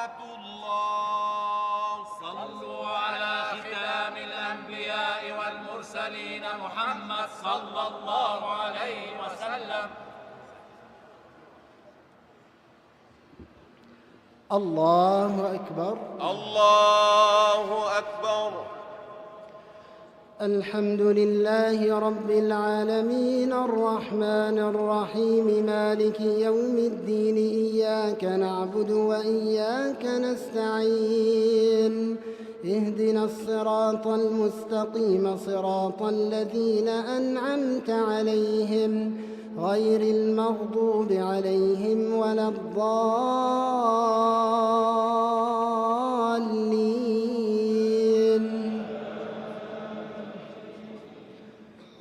ورحمة الله. صلوا على ختام الأنبياء والمرسلين محمد صلى الله عليه وسلم. الله أكبر. الله أكبر. الحمد لله رب العالمين الرحمن الرحيم مالك يوم الدين إياك نعبد وإياك نستعين اهدنا الصراط المستقيم صراط الذين أنعمت عليهم غير المغضوب عليهم ولا الضالين.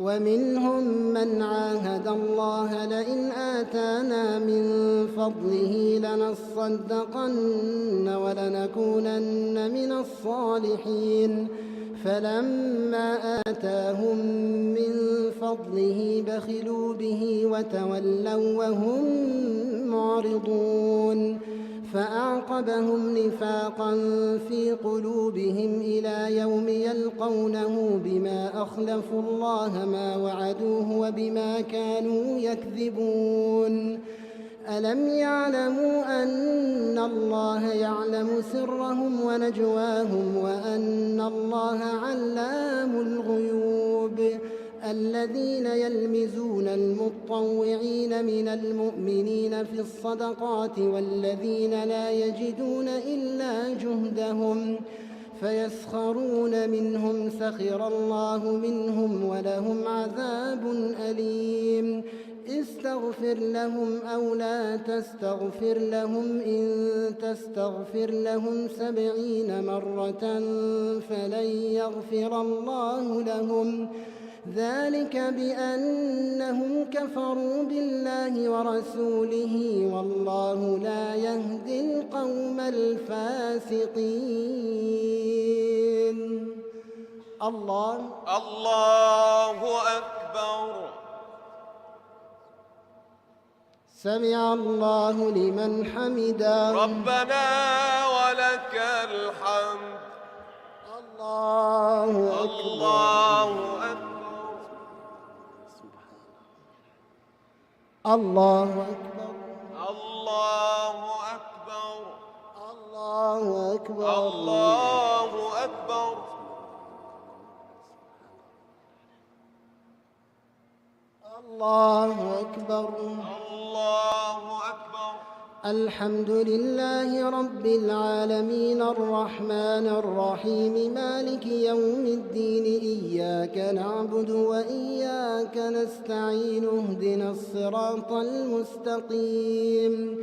ومنهم من عاهد الله لئن آتانا من فضله لنصدقن ولنكونن من الصالحين فلما آتاهم من فضله بخلوا به وتولوا وهم معرضون فأعقبهم نفاقا في قلوبهم إلى يوم يلقونه بما أخلفوا الله ما وعدوه وبما كانوا يكذبون. ألم يعلموا أن الله يعلم سرهم ونجواهم وأن الله علام الغيوب. الذين يلمزون المطوعين من المؤمنين في الصدقات والذين لا يجدون إلا جهدهم فيسخرون منهم سخر الله منهم ولهم عذاب أليم. استغفر لهم أو لا تستغفر لهم إن تستغفر لهم 70 مرة فلن يغفر الله لهم ذلك بأنهم كفروا بالله ورسوله والله لا يهدي القوم الفاسقين. الله أكبر. سمع الله لمن حمده. ربنا ولك الحمد. الله أكبر. الله أكبر. الله أكبر. الله أكبر. الله أكبر. الله أكبر. الله أكبر. الله أكبر. الحمد لله رب العالمين الرحمن الرحيم مالك يوم الدين إياك نعبد وإياك نستعين اهدنا الصراط المستقيم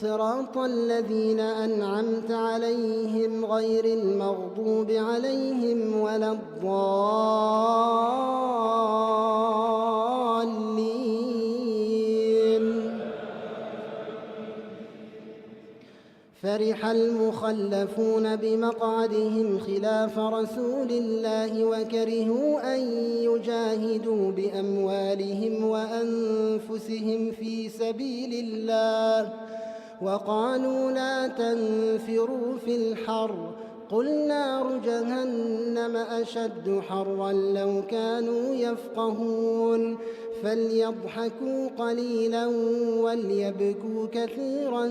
صراط الذين أنعمت عليهم غير المغضوب عليهم ولا الضالين. فرح المخلفون بمقعدهم خلاف رسول الله وكرهوا أن يجاهدوا بأموالهم وأنفسهم في سبيل الله وقالوا لا تنفروا في الحر قل نار جهنم أشد حرا لو كانوا يفقهون فليضحكوا قليلا وليبكوا كثيرا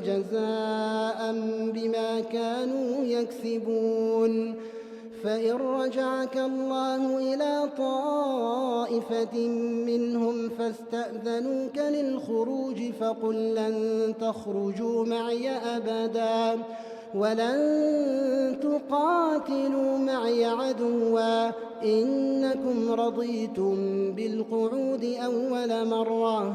جزاء بما كانوا يكسبون. فإن رجعك الله إلى طائفة منهم فاستأذنوك للخروج فقل لن تخرجوا معي أبدا ولن تقاتلوا معي عدوا إنكم رضيتم بالقعود أول مرة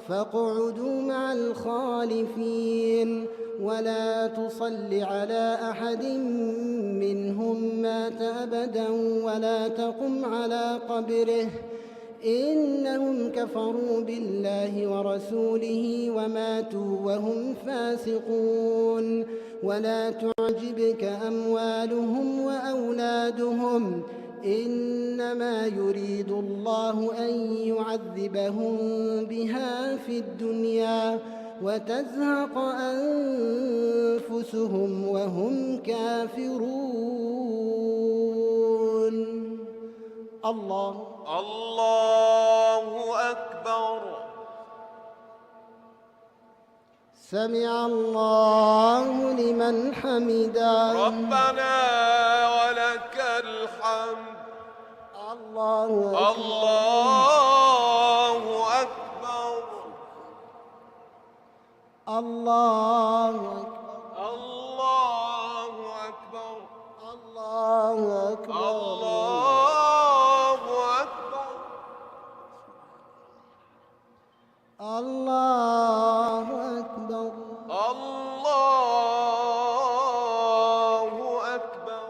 فاقعدوا مع الخالفين ولا تصل على أحد منهم مات أبدا ولا تقم على قبره إنهم كفروا بالله ورسوله وماتوا وهم فاسقون. ولا تعجبك أموالهم وأولادهم إنما يريد الله أن يعذبهم بها في الدنيا وتزهق أنفسهم وهم كافرون. الله أكبر. سمع الله لمن حمده. ربنا ولك الحمد. الله أكبر. الله أكبر. الله أكبر. الله أكبر. الله أكبر.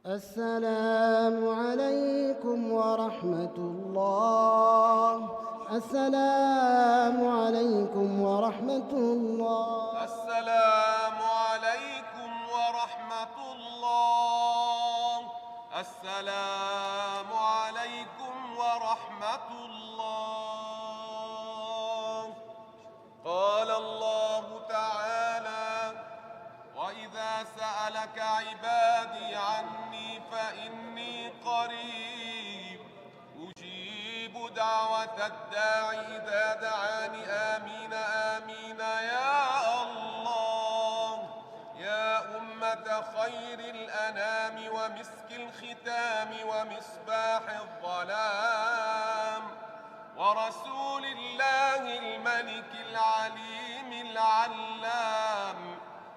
السلام عليكم ورحمة الله. السلام عليكم ورحمة الله. السلام عليكم ورحمة الله. السلام عليكم ورحمة الله. قال الله تعالى: وإذا سألك عبادي عني فإني قريب أجيب دعوة الداعي إذا دعاني. آمين آمين يا الله. يا أمة خير الأنام ومسك الختام ومصباح الظلام ورسول الله الملك العليم العلام،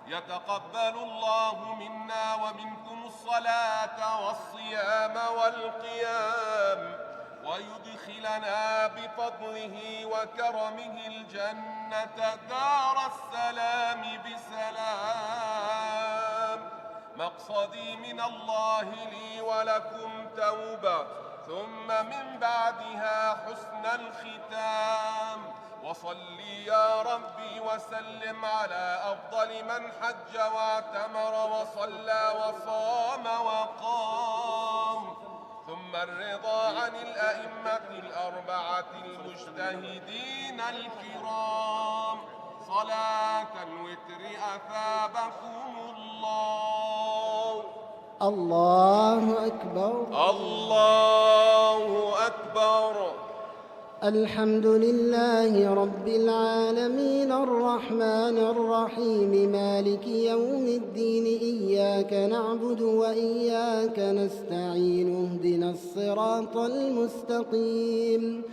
يتقبل الله منا ومنكم الصلاة والصيام والقيام، ويدخلنا بفضله وكرمه الجنة دار السلام بسلام. مقصدي من الله لي ولكم توبة، ثم من بعدها حسن الختام. وصلي يا ربي وسلم على أفضل من حج واعتمر وصلى وصام وقام، ثم الرضا عن الأئمة الأربعة المجتهدين الكرام. صلاة الوتر أثابكم الله. الله أكبر. الله أكبر. الحمد لله رب العالمين الرحمن الرحيم مالك يوم الدين. إياك نعبد وإياك نستعين. اهدنا الصراط المستقيم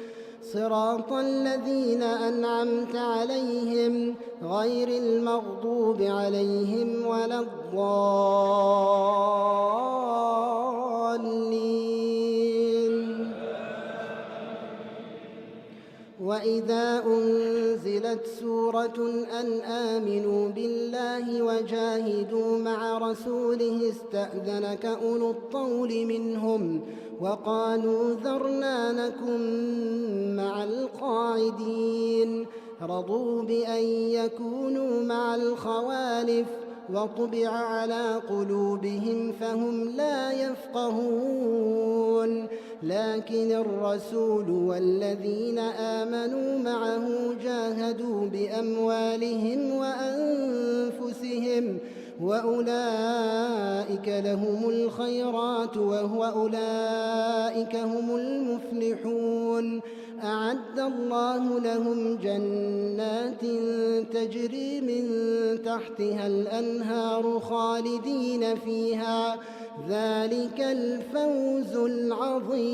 صراط الذين أنعمت عليهم غير المغضوب عليهم ولا الضالين. وإذا أنزلت سورة أن آمنوا بالله وجاهدوا مع رسوله استأذنك أولو الطول منهم وقالوا ذرنا نكن مع القاعدين. رضوا بأن يكونوا مع الخوالف وطبع على قلوبهم فهم لا يفقهون. لكن الرسول والذين آمنوا معه جاهدوا بأموالهم وأنفسهم وأولئك لهم الخيرات وأولئك هم المفلحون. أعد الله لهم جنات تجري من تحتها الأنهار خالدين فيها. ذلك الفوز العظيم.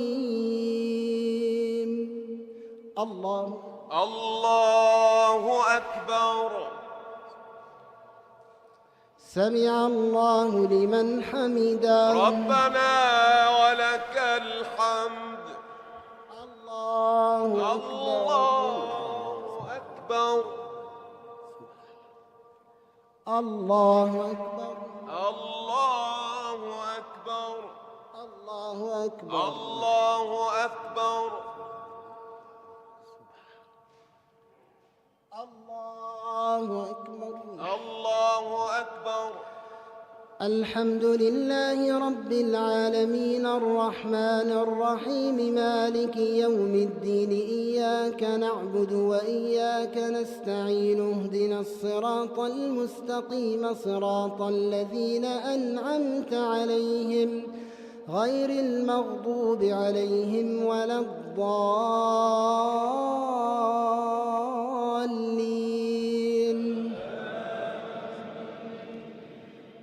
الله أكبر. سمع الله لمن حمده. ربنا ولك الحمد. الله أكبر. الله أكبر. الله أكبر. الله أكبر. الله أكبر. الحمد لله رب العالمين الرحمن الرحيم مالك يوم الدين إياك نعبد وإياك نستعين اهدنا الصراط المستقيم صراط الذين أنعمت عليهم غير المغضوب عليهم ولا الضالين.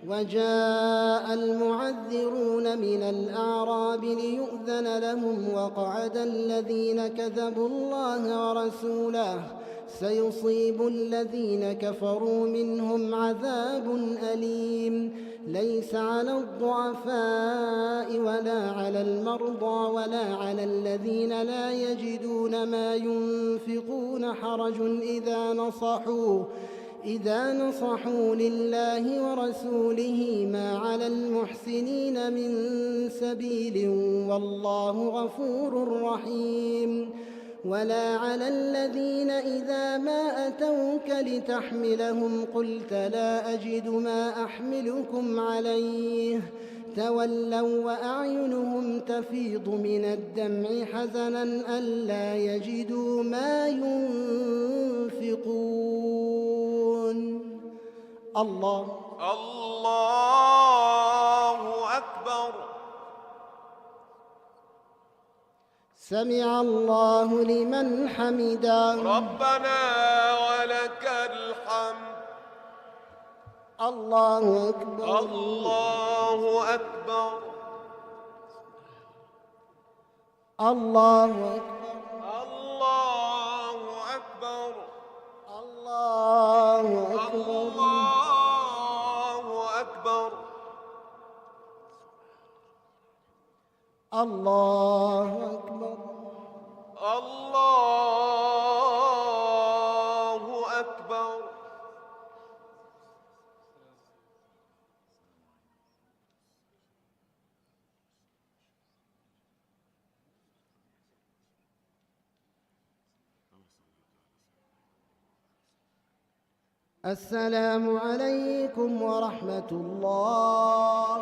وجاء المعذرون من الأعراب ليؤذن لهم وقعد الذين كذبوا الله ورسوله سيصيب الذين كفروا منهم عذاب أليم. ليس على الضعفاء ولا على المرضى ولا على الذين لا يجدون ما ينفقون حرج إذا نصحوا لله ورسوله ما على المحسنين من سبيل والله غفور رحيم. ولا على الذين إذا ما أتوك لتحملهم قلت لا أجد ما أحملكم عليه تولوا وأعينهم تفيض من الدمع حزنا ألا يجدوا ما ينفقون. الله أكبر. سمع الله لمن حمده. ربنا ولك الحمد. الله أكبر. الله أكبر. الله أكبر. الله أكبر. الله أكبر. الله الله أكبر. أكبر. الله أكبر. السلام عليكم ورحمة الله.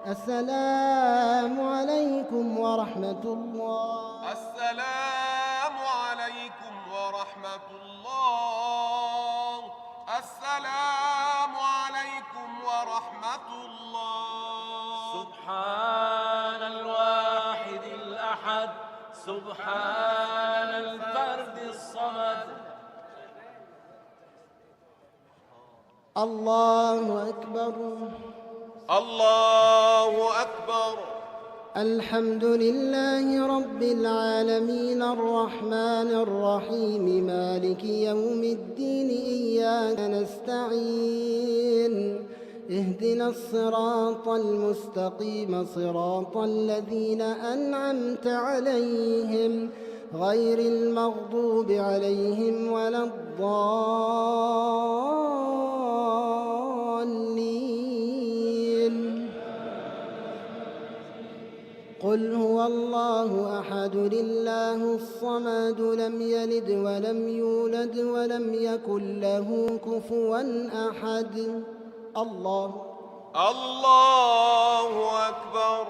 السلام عليكم ورحمة الله. السلام عليكم ورحمة الله. السلام عليكم ورحمة الله. سبحان الواحد الأحد سبحان الفرد الصمد. الله أكبر. الله أكبر. الحمد لله رب العالمين الرحمن الرحيم مالك يوم الدين إياك نستعين اهدنا الصراط المستقيم صراط الذين أنعمت عليهم غير المغضوب عليهم ولا الضالين. قل هو الله أحد الله الصمد لم يلد ولم يولد ولم يكن له كفوا أحد. الله أكبر.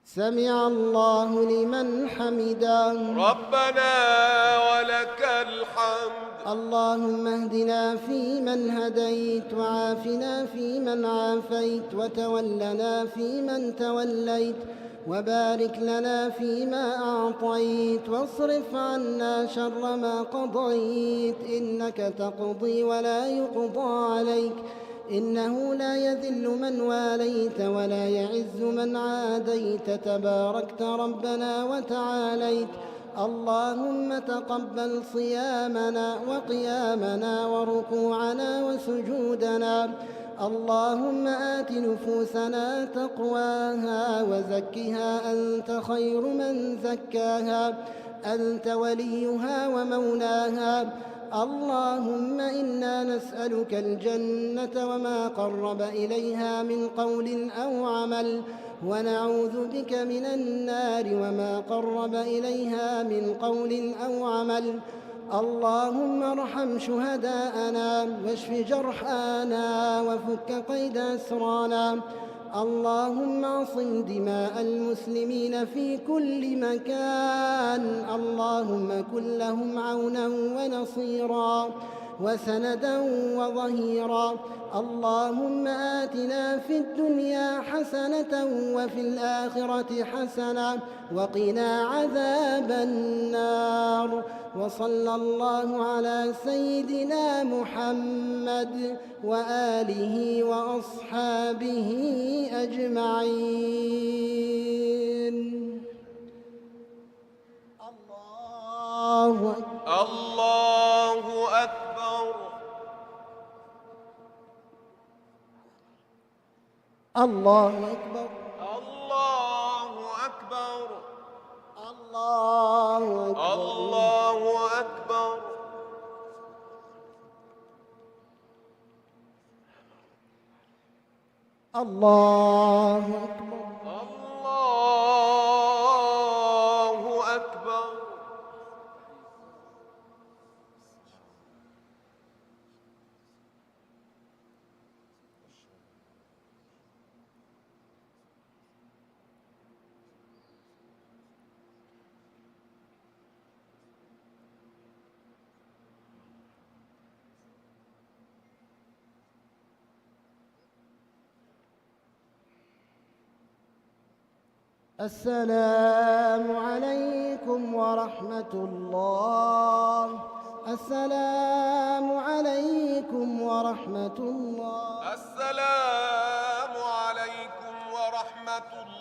سمع الله لمن حمده. ربنا ولك الحمد. اللهم اهدنا فيمن هديت وعافنا فيمن عافيت وتولنا فيمن توليت وبارك لنا فيما أعطيت واصرف عنا شر ما قضيت إنك تقضي ولا يقضى عليك إنه لا يذل من واليت ولا يعز من عاديت تباركت ربنا وتعاليت. اللهم تقبل صيامنا وقيامنا وركوعنا وسجودنا. اللهم آت نفوسنا تقواها وزكها أنت خير من زكاها أنت وليها ومولاها. اللهم إنا نسألك الجنة وما قرب إليها من قول أو عمل ونعوذ بك من النار وما قرب إليها من قول أو عمل. اللهم ارحم شهداءنا واشف جرحانا وفك قيد أسرانا. اللهم اعصم دماء المسلمين في كل مكان. اللهم كن لهم عونا ونصيرا وسندا وظهيرا. اللهم آتنا في الدنيا حسنة وفي الآخرة حسنة وقنا عذاب النار. وصلى الله على سيدنا محمد وآله وأصحابه أجمعين. الله أكبر. الله أكبر. الله أكبر. الله أكبر. الله أكبر. الله أكبر. الله أكبر. الله أكبر. السلام عليكم ورحمة الله. السلام عليكم ورحمة الله. السلام عليكم ورحمة الله.